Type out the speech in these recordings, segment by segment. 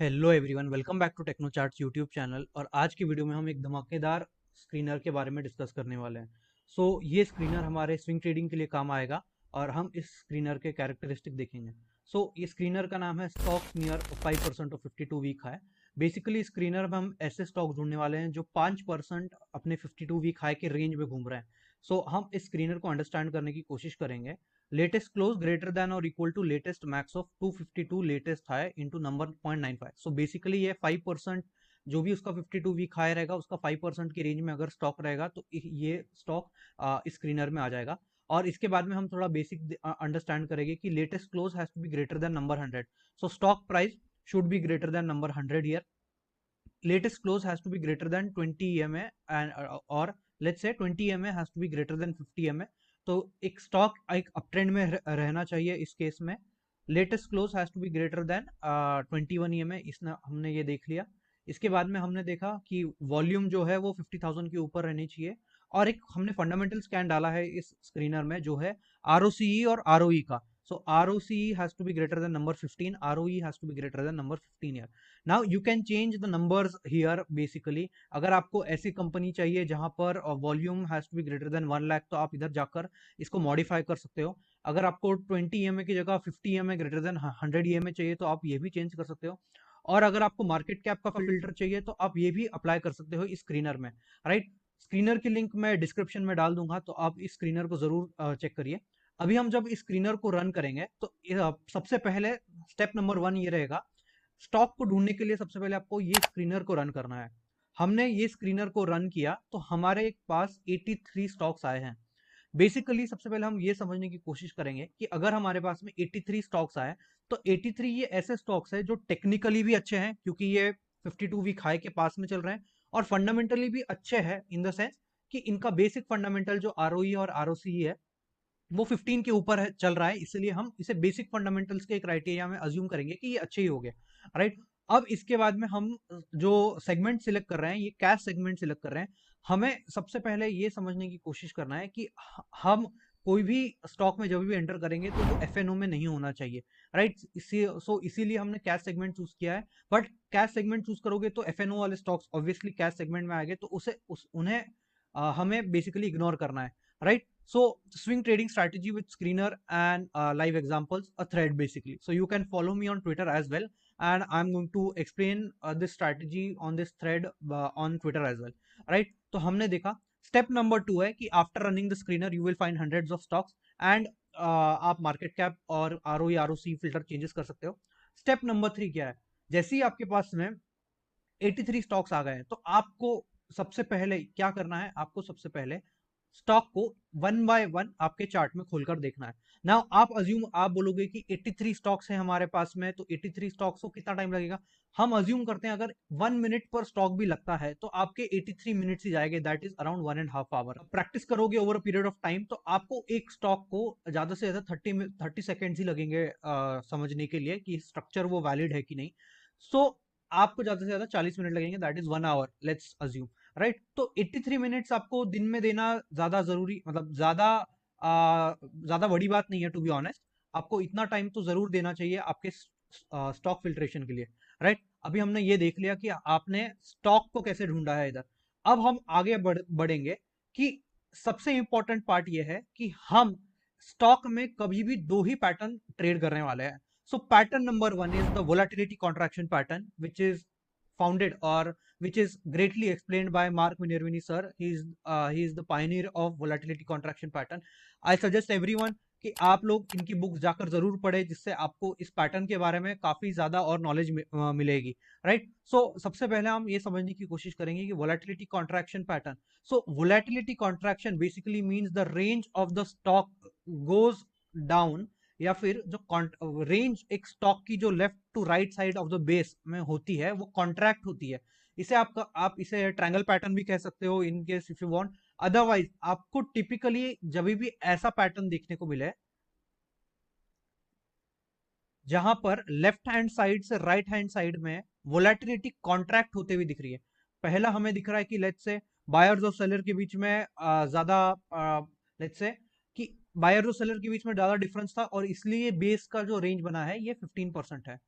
Hello everyone, welcome back to Techno Charts YouTube channel. और आज की वीडियो में हम एक धमाकेदार स्क्रीनर के बारे में डिस्कस करने वाले हैं। ये स्क्रीनर हमारे स्विंग ट्रेडिंग के लिए काम आएगा और हम इस स्क्रीनर के कैरेक्टरिस्टिक देखेंगे। ये स्क्रीनर का नाम है stocks near 5% of 52 week high. Basically screener में हम ऐसे स्टॉक ढूंढने वाले हैं जो 5% अपने 52 वीक हाई के रेंज में घूम रहे हैं। हम इस स्क्रीनर को अंडरस्टैंड करने की कोशिश करेंगे। Latest close greater than or equal to latest max of 252 latest high into number 0.95। Basically ये 5%, जो भी उसका 52 वीक हाई रहेगा उसका 5% की रेंज में अगर स्टॉक रहेगा तो ये स्टॉक स्क्रीनर में आ जाएगा। और इसके बाद में हम थोड़ा बेसिक अंडरस्टैंड करेंगे कि latest close has to be greater than number 100। Stock price should be greater than number 100 here. Latest close has to be greater than 20 EMA and or let's say 20 EMA has to be greater than 50 EMA। तो एक stock एक uptrend में रहना चाहिए इस case में। Latest close has to be greater than 21 EMA, इसने हमने ये देख लिया। इसके बाद में हमने देखा कि वॉल्यूम जो है वो 50,000 के ऊपर रहनी चाहिए। और एक हमने फंडामेंटल स्कैन डाला है इस स्क्रीनर में जो है ROCE और ROE का। ROCE has to be greater than number 15, ROE has to be greater than number 15 here। Now you can change the numbers here. Basically अगर आपको ऐसी कंपनी चाहिए जहां पर volume has to be greater than 1 lakh तो आप इधर जाकर इसको मॉडिफाई कर सकते हो। अगर आपको 20 EMA की जगह 50 EMA ग्रेटर देन 100 EMA चाहिए तो आप ये भी चेंज कर सकते हो। और अगर आपको मार्केट कैप का फिल्टर चाहिए तो आप ये भी अप्लाई कर सकते हो इस स्क्रीनर में। राइट, स्क्रीनर की लिंक मैं डिस्क्रिप्शन में डाल दूंगा, तो आप इस स्क्रीनर को जरूर चेक करिए। अभी हम जब इस स्क्रीनर को रन करेंगे तो सबसे पहले स्टेप नंबर 1 ये रहेगा। स्टॉक को ढूंढने के लिए सबसे पहले आपको ये स्क्रीनर को रन करना है। हमने ये स्क्रीनर को रन किया तो हमारे पास 83 स्टॉक्स आए हैं। बेसिकली सबसे पहले हम ये समझने की कोशिश करेंगे कि अगर हमारे पास में 83 स्टॉक्स आए तो 83 ये ऐसे स्टॉक्स है जो टेक्निकली भी अच्छे हैं क्योंकि ये 52 वीक हाई के पास में चल रहे हैं, और फंडामेंटली भी अच्छे हैं इन द सेंस कि इनका बेसिक फंडामेंटल जो ROE और ROCE है वो 15 के ऊपर है चल रहा है, इसलिए हम इसे बेसिक फंडामेंटल्स के क्राइटेरिया में अज्यूम करेंगे कि ये अच्छे ही हो गए। राइट, अब इसके बाद में हम जो सेगमेंट सिलेक्ट कर रहे हैं ये कैश सेगमेंट सिलेक्ट कर रहे हैं। हमें सबसे पहले ये समझने की कोशिश करना है कि हम कोई भी स्टॉक में जब भी एंटर करेंगे तो वो FNO में नहीं होना चाहिए। राइट, इसीलिए हमने कैश सेगमेंट चूज किया है। बट कैश सेगमेंट चूज करोगे तो FNO वाले स्टॉक्स ऑब्वियसली कैश सेगमेंट में आएंगे, तो उन्हें हमें बेसिकली इग्नोर करना है। Right, so swing trading strategy with screener and live examples, a thread basically. So you can follow me on Twitter as well, and I'm going to explain this strategy on this thread on Twitter as well. Right, तो हमने देखा step number 2 है कि after running the screener you will find hundreds of stocks and आप market cap और ROE ROC filter changes कर सकते हो। स्टेप नंबर 3 क्या है? जैसे ही आपके पास में 83 स्टॉक्स आ गए हैं तो आपको सबसे पहले क्या करना है? आपको सबसे पहले स्टॉक को वन बाय वन आपके चार्ट में खोलकर देखना है। नाउ आप बोलोगे कि 83 स्टॉक्स हैं हमारे पास में, तो 83 स्टॉक्स को कितना टाइम लगेगा? हम अज्यूम करते हैं अगर 1 मिनट पर स्टॉक भी लगता है तो आपके 83 मिनट्स ही जाएंगे, that is around 1.5 hour. Practice करोगे over a period of time तो आपको एक स्टॉक को ज्यादा से ज्यादा 30 सेकेंड्स ही लगेंगे समझने के लिए कि स्ट्रक्चर वो वैलिड है कि नहीं। सो आपको ज्यादा से ज्यादा 40 मिनट लगेंगे, that is 1 hour let's assume. Right, तो 83 मिनट्स आपको दिन में देना ज्यादा जरूरी, मतलब ज्यादा बड़ी बात नहीं है टू बी ऑनेस्ट। आपको इतना टाइम तो जरूर देना चाहिए आपके स्टॉक फिल्ट्रेशन के लिए। राइट, अभी हमने ये देख लिया कि आपने स्टॉक को कैसे ढूंढा है इधर। अब हम आगे बढ़ेंगे कि सबसे इंपॉर्टेंट पार्ट ये है कि हम स्टॉक में कभी भी दो ही पैटर्न ट्रेड करने वाले हैं। So pattern number 1 is the volatility contraction pattern, which is founded or which is greatly explained by Mark Minervini sir. He is the pioneer of volatility contraction pattern. I suggest everyone कि आप लोग इनकी books जाकर जरूर पढ़े, जिससे आपको इस पैटर्न के बारे में काफी ज्यादा और नॉलेज मिलेगी। राइट, सबसे पहले हम ये समझने की कोशिश करेंगे कि volatility contraction pattern. Volatility contraction basically means the range of the stock goes down, या फिर जो रेंज एक स्टॉक की जो left to right side of the base में होती है वो कॉन्ट्रैक्ट होती है। आप इसे ट्रायंगल पैटर्न भी कह सकते हो in case if you want. Otherwise आपको टिपिकली जब भी ऐसा पैटर्न देखने को मिले जहां पर लेफ्ट हैंड साइड से राइट हैंड साइड में वोलेटिलिटी कॉन्ट्रैक्ट होते हुए दिख रही है। पहला हमें दिख रहा है कि लेट्स से बायर्स और सेलर के बीच में ज्यादा लेट्स से कि बायर और सेलर के बीच में ज्यादा डिफरेंस था और इसलिए बेस का जो रेंज बना है ये 15% है।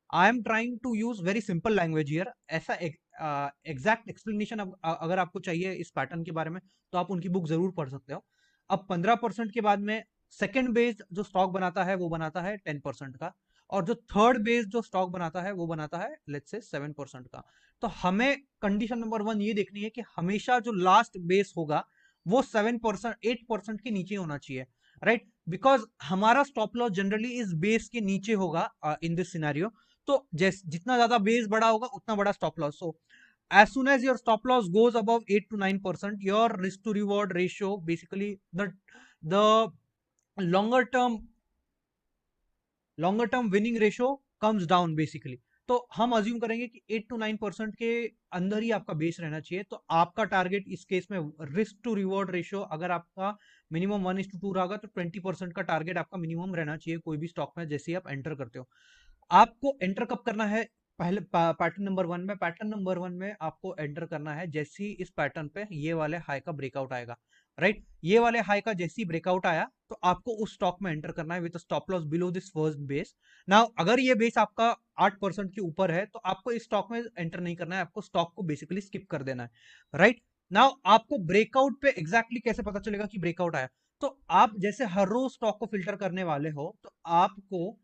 I am trying to use very simple language here. ऐसा एग्जैक्ट एक्सप्लेनेशन अगर आपको चाहिए इस पैटर्न के बारे में तो आप उनकी बुक जरूर पढ़ सकते हो। अब 15% के बाद में सेकेंड बेस्ड जो स्टॉक बनाता है वो बनाता है 10% का, और जो थर्ड बेस्ड जो स्टॉक बनाता है वो बनाता है लेट्स से 7% का। तो हमें कंडीशन नंबर 1 ये देखनी है कि हमेशा जो लास्ट बेस होगा वो 7% 8% के नीचे होना चाहिए, राइट? बिकॉज हमारा स्टॉप लॉस जनरली इस बेस के नीचे होगा इन दिस सिनेरियो। तो जितना ज्यादा बेस बड़ा होगा उतना बड़ा stop loss. So as soon as your stop loss goes above 8 to 9%, your risk to reward ratio, basically the longer term winning ratio comes down basically। तो हम अज्यूम करेंगे कि 8 to 9% के अंदर ही आपका बेस रहना चाहिए। तो आपका टारगेट इस केस में रिस्क टू रिवॉर्ड रेशियो अगर आपका मिनिमम 1:2 रहा तो 20% का टारगेट आपका मिनिमम रहना चाहिए कोई भी स्टॉक में जैसे ही आप एंटर करते हो। आपको एंटर कब करना है? पहले पैटर्न नंबर 1 में, पैटर्न नंबर 1 में आपको एंटर करना है जैसे ही इस पैटर्न पे ये वाले हाई का ब्रेकआउट आएगा, राइट? ये वाले हाई का जैसे ही ब्रेकआउट आया तो आपको उस स्टॉक में एंटर करना है with stop loss below this first base. Now अगर ये बेस आपका 8% के ऊपर है तो आपको इस स्टॉक में एंटर नहीं करना है, आपको स्टॉक को बेसिकली स्किप कर देना है, राइट? नाउ आपको ब्रेकआउट पे एग्जैक्टली कैसे पता चलेगा कि ब्रेकआउट आया? तो आप जैसे हर रोज स्टॉक को फिल्टर करने वाले हो तो आपको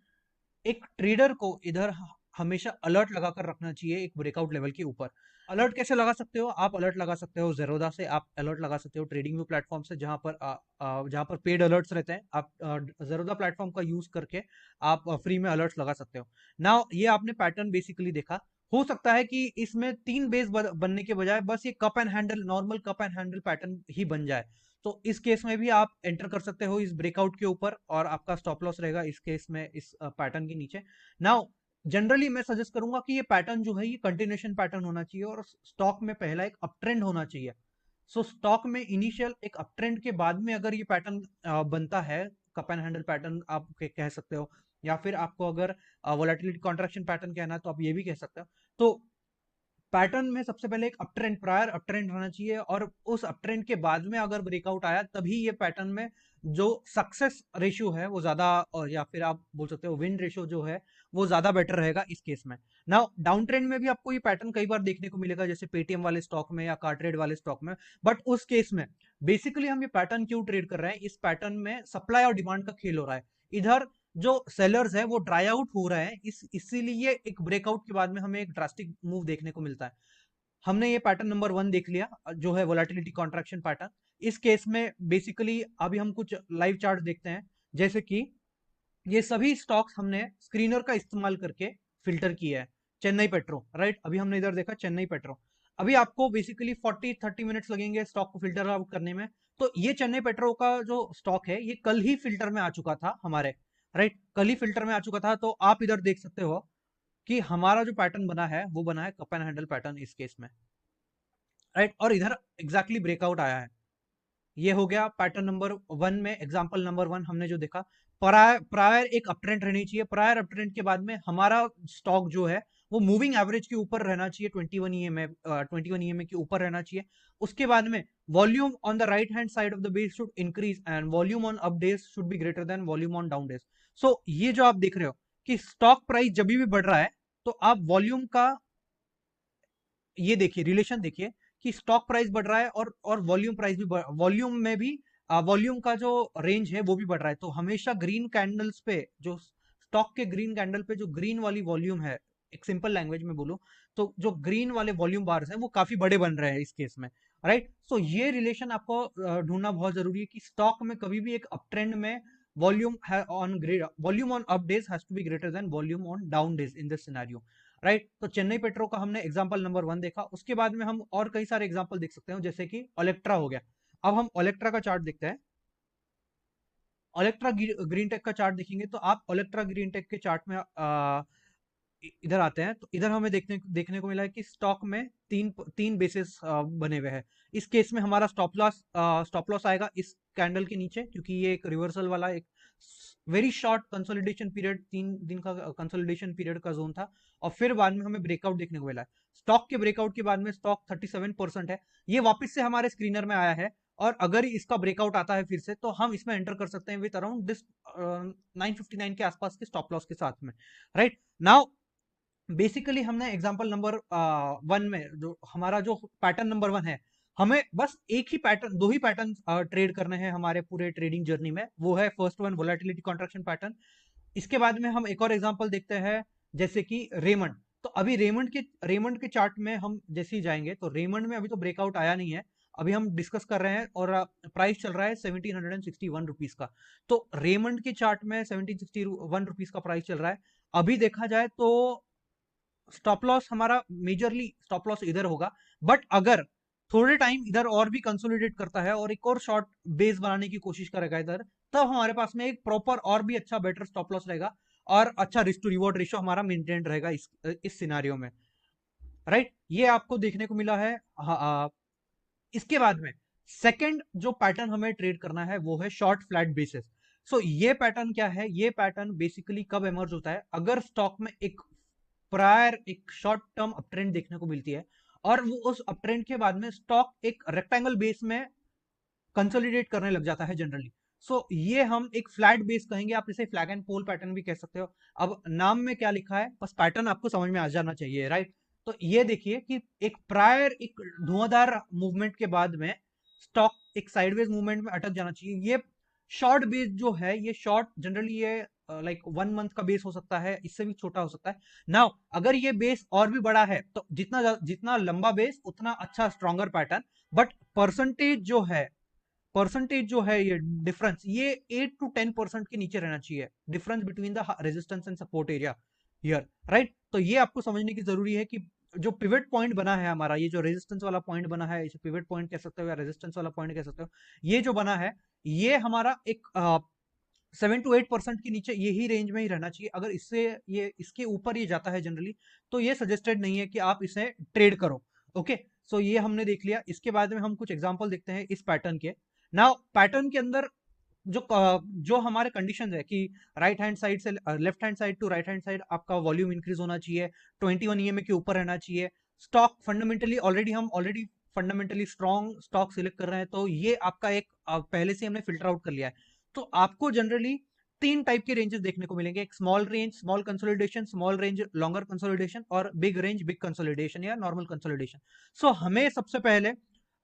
एक ट्रेडर को इधर हमेशा अलर्ट लगाकर रखना चाहिए एक ब्रेकआउट लेवल के ऊपर। अलर्ट कैसे लगा सकते हो? आप अलर्ट लगा सकते हो जेरोदा से, आप अलर्ट लगा सकते हो ट्रेडिंग व्यू प्लेटफॉर्म से जहां पर पेड अलर्ट्स रहते हैं। आप जेरोदा प्लेटफॉर्म का यूज करके आप फ्री में अलर्ट्स लगा सकते हो। नाउ ये आपने पैटर्न बेसिकली देखा। हो सकता है कि इसमें 3 बेस बनने के बजाय बस ये cup and handle, normal cup and handle pattern ही बन जाए। तो इस केस में भी आप एंटर कर सकते हो इस ब्रेकआउट के ऊपर और आपका स्टॉप लॉस रहेगा इस केस में इस पैटर्न के नीचे। नाउ जनरली मैं सजेस्ट करूंगा कि ये पैटर्न जो है ये कंटिन्यूएशन पैटर्न होना चाहिए और स्टॉक में पहला एक अप ट्रेंड होना चाहिए। सो स्टॉक में इनिशियल एक अप ट्रेंड के बाद में अगर ये पैटर्न बनता है, कप एंड हैंडल पैटर्न आप कह सकते हो, या फिर आपको अगर वोलेटिलिटी कॉन्ट्रैक्शन पैटर्न कहना है तो आप ये भी कह सकते हो। तो पैटर्न में सबसे पहले एक up trend, prior up trend रहना चाहिए और उस अप ट्रेंड के बाद में अगर ब्रेकआउट आया तभी ये पैटर्न में जो सक्सेस रेशियो है वो ज्यादा, और या फिर आप बोल सकते हो विन रेशियो जो है वो ज्यादा बेटर रहेगा इस केस में। नाउ डाउन ट्रेंड में भी आपको ये पैटर्न कई बार देखने को मिलेगा जैसे पेटीएम वाले स्टॉक में या कार्ट्रेड वाले स्टॉक में। बट उस केस में बेसिकली हम ये पैटर्न क्यों ट्रेड कर रहे हैं? इस पैटर्न में सप्लाई और डिमांड का खेल हो रहा है। इधर जो सेलर्स है वो ड्राई आउट हो रहे हैं, इसीलिए एक ब्रेकआउट के बाद में हमें एक ड्रास्टिक मूव देखने को मिलता है। हमने ये पैटर्न नंबर 1 देख लिया जो है वोलेटिलिटी कॉन्ट्रैक्शन पैटर्न। इस केस में बेसिकली अभी हम कुछ लाइव चार्ट देखते हैं जैसे कि ये सभी स्टॉक्स हमने स्क्रीनर का इस्तेमाल करके फिल्टर किया है। Chennai petro, right? अभी हमने इधर देखा चेन्नई पेट्रो। अभी आपको बेसिकली 40-30 मिनट्स लगेंगे स्टॉक को फिल्टर आउट करने में। तो ये चेन्नई पेट्रो का जो स्टॉक है ये कल ही फिल्टर में आ चुका था हमारे, राइट? कल ही फिल्टर में आ चुका था। तो आप इधर देख सकते हो कि हमारा जो पैटर्न बना है वो बना है कप एंड हैंडल पैटर्न इस केस में, राइट? और इधर एग्जैक्टली ब्रेकआउट आया है। ये हो गया पैटर्न नंबर 1 में, एग्जांपल नंबर 1 हमने जो देखा। प्रायर एक अपट्रेंड रहनी चाहिए। प्रायर अपट्रेंड के बाद में हमारा स्टॉक जो है वो मूविंग एवरेज के ऊपर रहना चाहिए, 21 ईएमए 21 ईएमए के ऊपर रहना चाहिए। उसके बाद में volume on the right hand side of the base should increase and volume on up days should be greater than volume on down days. So ये जो आप देख रहे हो कि स्टॉक प्राइस जब भी बढ़ रहा है तो आप वॉल्यूम का ये देखिए, रिलेशन देखिए कि स्टॉक प्राइस बढ़ रहा है और वॉल्यूम प्राइस भी वॉल्यूम में भी वॉल्यूम का जो रेंज है वो भी बढ़ रहा है। तो हमेशा ग्रीन कैंडल्स पे, जो स्टॉक के ग्रीन कैंडल पे जो ग्रीन वाली वॉल्यूम है, एक सिंपल लैंग्वेज में बोलूं तो जो ग्रीन वाले वॉल्यूम बार्स हैं वो काफी बड़े बन रहे हैं इस केस में, राइट? सो ये रिलेशन आपको ढूंढना बहुत जरूरी है कि स्टॉक में कभी भी एक अप ट्रेंड में volume on up days has to be greater than volume on down days in this scenario, right? तो चेन्नई पेट्रो का हमने एग्जांपल नंबर 1 देखा। उसके बाद में हम और कई सारे एग्जांपल देख सकते हैं जैसे कि ओलेक्ट्रा हो गया। अब हम ओलेक्ट्रा का चार्ट देखते हैं। ओलेक्ट्रा ग्रीन टेक का चार्ट देखेंगे तो आप ओलेक्ट्रा ग्रीन टेक के चार्ट में इधर आते हैं तो इधर हमें देखने को मिला है कि स्टॉक में तीन बेसिस बने हुए हैं। इस केस में हमारा स्टॉप लॉस आएगा इस कैंडल के नीचे, क्योंकि ये एक रिवर्सल वाला एक वेरी शॉर्ट कंसोलिडेशन पीरियड, 3 दिन का कंसोलिडेशन पीरियड का जोन था। और फिर बाद में हमें ब्रेकआउट देखने को मिला है। स्टॉक के ब्रेकआउट के बाद में स्टॉक 37% है, ये वापस से हमारे स्क्रीनर में आया है। और अगर इसका ब्रेकआउट आता है फिर से तो हम इसमें एंटर कर सकते हैं विद अराउंड दिस 959 के आसपास के स्टॉप लॉस के साथ में, राइट? नाउ बेसिकली हमने एग्जांपल नंबर 1 में जो हमारा जो पैटर्न नंबर 1 है, हमें बस एक ही पैटर्न, दो ही पैटर्न ट्रेड करने हैं हमारे पूरे ट्रेडिंग जर्नी में। वो है first one volatility contraction pattern. इसके बाद में हम एक और एग्जांपल देखते हैं, जैसे कि रेमंड। तो अभी रेमंड के चार्ट में हम जैसे ही जाएंगे, तो रेमंड में अभी तो ब्रेकआउट आया नहीं है, अभी हम डिस्कस कर रहे हैं और प्राइस चल रहा है 1761 रुपीज का। तो रेमंड के चार्ट में 1761 रुपीज का प्राइस चल रहा है। अभी देखा जाए तो स्टॉप लॉस हमारा मेजरली स्टॉप लॉस इधर होगा, बट अगर थोड़े टाइम इधर और भी कंसोलिडेट करता है और एक और शॉर्ट बेस बनाने की कोशिश करेगा इधर, तब हमारे पास में एक प्रॉपर और भी अच्छा बेटर स्टॉप लॉस रहेगा और अच्छा रिस्क टू रिवॉर्ड रेशियो हमारा मेंटेन रहेगा इस सिनारियो में, राइट। ये आपको देखने को मिला है। इसके बाद में सेकंड जो पैटर्न हमें ट्रेड करना है वो है शॉर्ट फ्लैट बेसिस। सो ये पैटर्न क्या है? ये पैटर्न बेसिकली कब इमर्ज होता है? अगर स्टॉक में एक प्रायर एक शॉर्ट टर्म अपट्रेंड देखने को मिलती है और वो उस अपट्रेंड के बाद में स्टॉक एक रेक्टेंगल बेस में कंसोलिडेट करने लग जाता है जनरली। सो ये हम एक फ्लैट बेस कहेंगे, आप इसे फ्लैग एंड पोल पैटर्न भी कह सकते हो। अब नाम में क्या लिखा है, बस पैटर्न आपको समझ में आ जाना चाहिए, राइट। तो ये देखिए कि एक प्रायर एक धुआंधार मूवमेंट के बाद में स्टॉक एक साइडवेज मूवमेंट में अटक जाना चाहिए। ये शॉर्ट बेस जो है, ये शॉर्ट जनरली ये लाइक 1 मंथ का बेस हो सकता है, इससे भी छोटा हो सकता है। नाउ अगर ये बेस और भी बड़ा है तो जितना जितना लंबा बेस उतना अच्छा स्ट्रॉन्गर पैटर्न। बट परसेंटेज जो है ये डिफरेंस, ये 8 to 10% के नीचे रहना चाहिए, difference between the resistance and support area here, right. तो ये आपको समझने की जरूरी है कि जो पिवट पॉइंट बना है हमारा, ये जो रेजिस्टेंस वाला पॉइंट बना है, इसे पिवट पॉइंट कह सकते हो या रेजिस्टेंस वाला पॉइंट कह सकते हो, ये जो बना है ये हमारा एक 7 to 8% के नीचे यही रेंज में ही रहना चाहिए। अगर इससे ये इसके ऊपर ये जाता है जनरली, तो ये सजेस्टेड नहीं है कि आप इसे ट्रेड करो। ओके, सो ये हमने देख लिया। इसके बाद में हम कुछ एग्जांपल देखते हैं इस पैटर्न के। नाउ पैटर्न के अंदर जो हमारे कंडीशन है कि राइट हैंड साइड से left hand side to right hand side आपका वॉल्यूम इंक्रीज होना चाहिए, 21 ईएमए के ऊपर रहना चाहिए, stock fundamentally already fundamentally strong stock select कर रहे हैं, तो ये आपका एक पहले से हमने फिल्टर आउट कर लिया है। तो आपको जनरली 3 टाइप के रेंजेस देखने को मिलेंगे, एक small range small consolidation, small range longer consolidation, और बिग रेंज बिग कंसोलिडेशन या नॉर्मल कंसोलिडेशन। सो हमें सबसे पहले,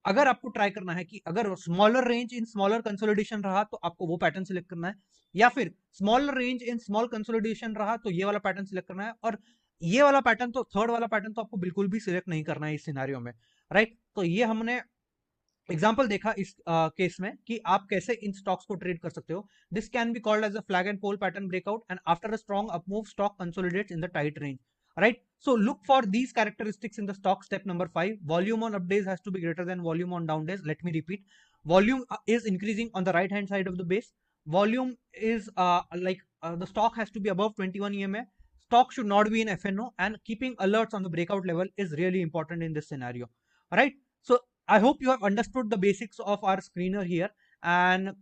अगर आपको ट्राई करना है कि अगर smaller range in smaller consolidation रहा तो आपको वो पैटर्न सिलेक्ट करना है, या फिर smaller range in small consolidation रहा तो ये वाला पैटर्न सिलेक्ट करना है, और ये वाला पैटर्न तो थर्ड वाला पैटर्न तो आपको बिल्कुल भी सिलेक्ट नहीं करना है इस सिनारियो में, राइट। तो ये हमने एग्जाम्पल देखा इस केस में कि आप कैसे इन स्टॉक्स को ट्रेड कर सकते हो। This can be called as a flag and pole pattern breakout, and after a strong up move stock consolidates in the tight range, right? So look for these characteristics in the stock. Step number 5, volume on up days has to be greater than volume on down days. Let me repeat, volume is increasing on the right hand side of the base. Volume is the stock has to be above 21 EMA. Stock should not be in FNO, and keeping alerts on the breakout level is really important in this scenario. All right, so I hope you have understood the basics of our screener here, and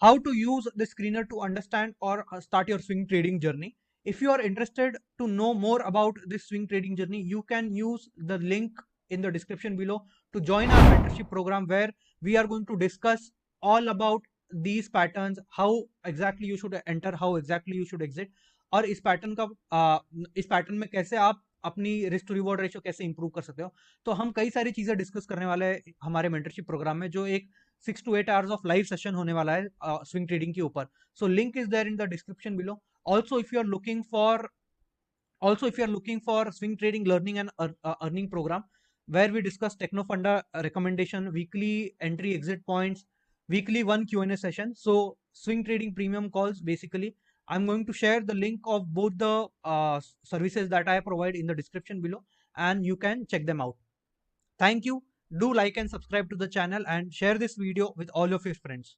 how to use the screener to understand or start your swing trading journey. If you are interested to know more about this swing trading journey, you can use the link in the description below to join our mentorship program, where we are going to discuss all about these patterns, how exactly you should enter, how exactly you should exit, और इस pattern में कैसे आप अपनी risk to reward ratio कैसे improve कर सकते हो। तो हम कई सारी चीजें डिस्कस करने वाले हैं हमारे मेंटरशिप प्रोग्राम में, जो एक 6 to 8 hours of live session होने वाला है स्विंग ट्रेडिंग के ऊपर। So link is there in the description below. also if you are looking for swing trading learning and earning program, where we discuss techno funda recommendation, weekly entry exit points, weekly one Q&A session, so swing trading premium calls, basically I'm going to share the link of both the services that I provide in the description below, and you can check them out. Thank you. Do like and subscribe to the channel and share this video with all of your friends.